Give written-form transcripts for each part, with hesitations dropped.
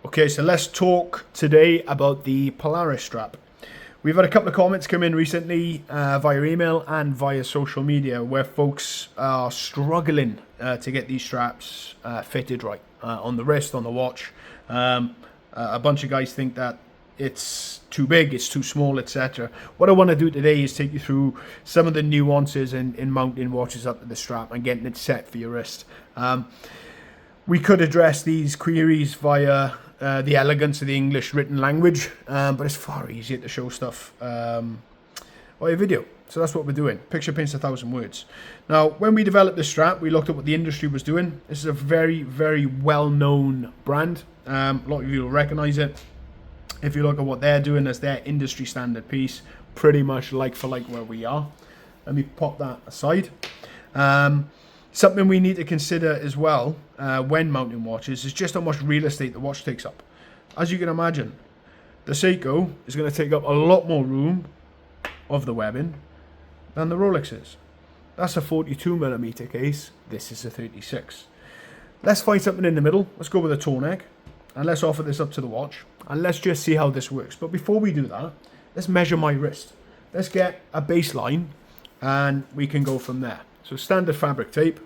Okay, so let's talk today about the Polaris strap. We've had a couple of comments come in recently via email and via social media where folks are struggling to get these straps fitted right on the wrist, on the watch. A bunch of guys think that it's too big, it's too small, etc. What I want to do today is take you through some of the nuances in mounting watches up to the strap and getting it set for your wrist. We could address these queries via the elegance of the English written language, but it's far easier to show stuff via video. So that's what we're doing. Picture paints 1,000 words. Now, when we developed this strap, we looked at what the industry was doing. This is a very, very well-known brand. A lot of you will recognize it. If you look at what they're doing as their industry standard piece, pretty much like for like where we are. Let me pop that aside. Something we need to consider as well when mounting watches is just how much real estate the watch takes up. As you can imagine, the Seiko is going to take up a lot more room of the webbing than the Rolex is. That's a 42mm case. This is a 36. Let's find something in the middle. Let's go with a toe neck and let's offer this up to the watch and let's just see how this works. But before we do that, let's measure my wrist. Let's get a baseline and we can go from there. So standard fabric tape,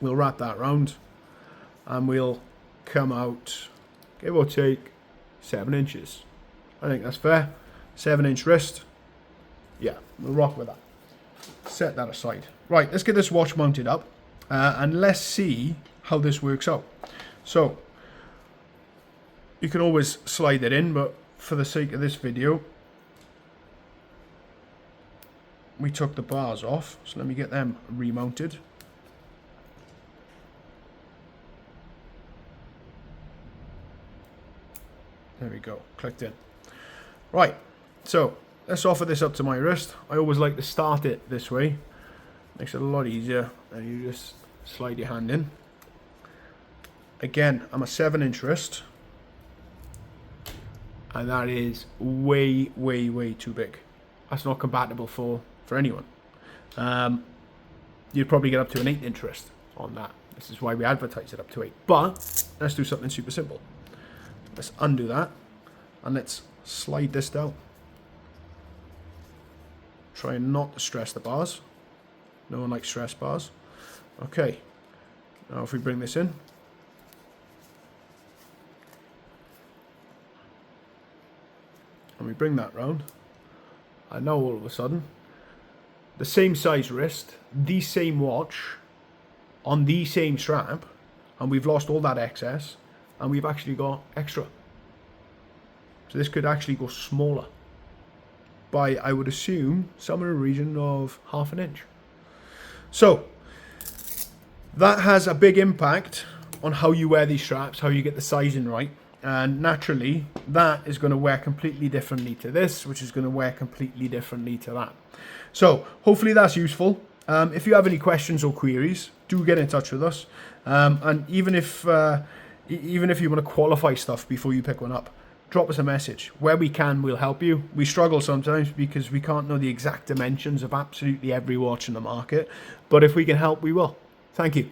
we'll wrap that round and we'll come out, give or take, 7 inches. I think that's fair. 7-inch wrist. Yeah, we'll rock with that. Set that aside. Right, let's get this watch mounted up and let's see how this works out. So, you can always slide it in, but for the sake of this video, we took the bars off, so let me get them remounted. There we go, clicked in. Right, so let's offer this up to my wrist. I always like to start it this way. Makes it a lot easier, and you just slide your hand in. Again, I'm a 7-inch wrist, and that is way, way, way too big. That's not compatible for anyone. You'd probably get up to an 8-inch wrist on that. This is why we advertise it up to 8. But let's do something super simple. Let's undo that and let's slide this down. Try not to stress the bars. No one likes stress bars. Okay. Now if we bring this in, and we bring that round, and now all of a sudden, the same size wrist, the same watch, on the same strap, and we've lost all that excess, and we've actually got extra. So this could actually go smaller by, I would assume, somewhere in the region of ½ an inch. So that has a big impact on how you wear these straps, how you get the sizing right. And naturally, that is going to wear completely differently to this, which is going to wear completely differently to that. So hopefully that's useful. If you have any questions or queries, do get in touch with us. And even if you want to qualify stuff before you pick one up, drop us a message. Where we can, we'll help you. We struggle sometimes because we can't know the exact dimensions of absolutely every watch in the market. But if we can help, we will. Thank you.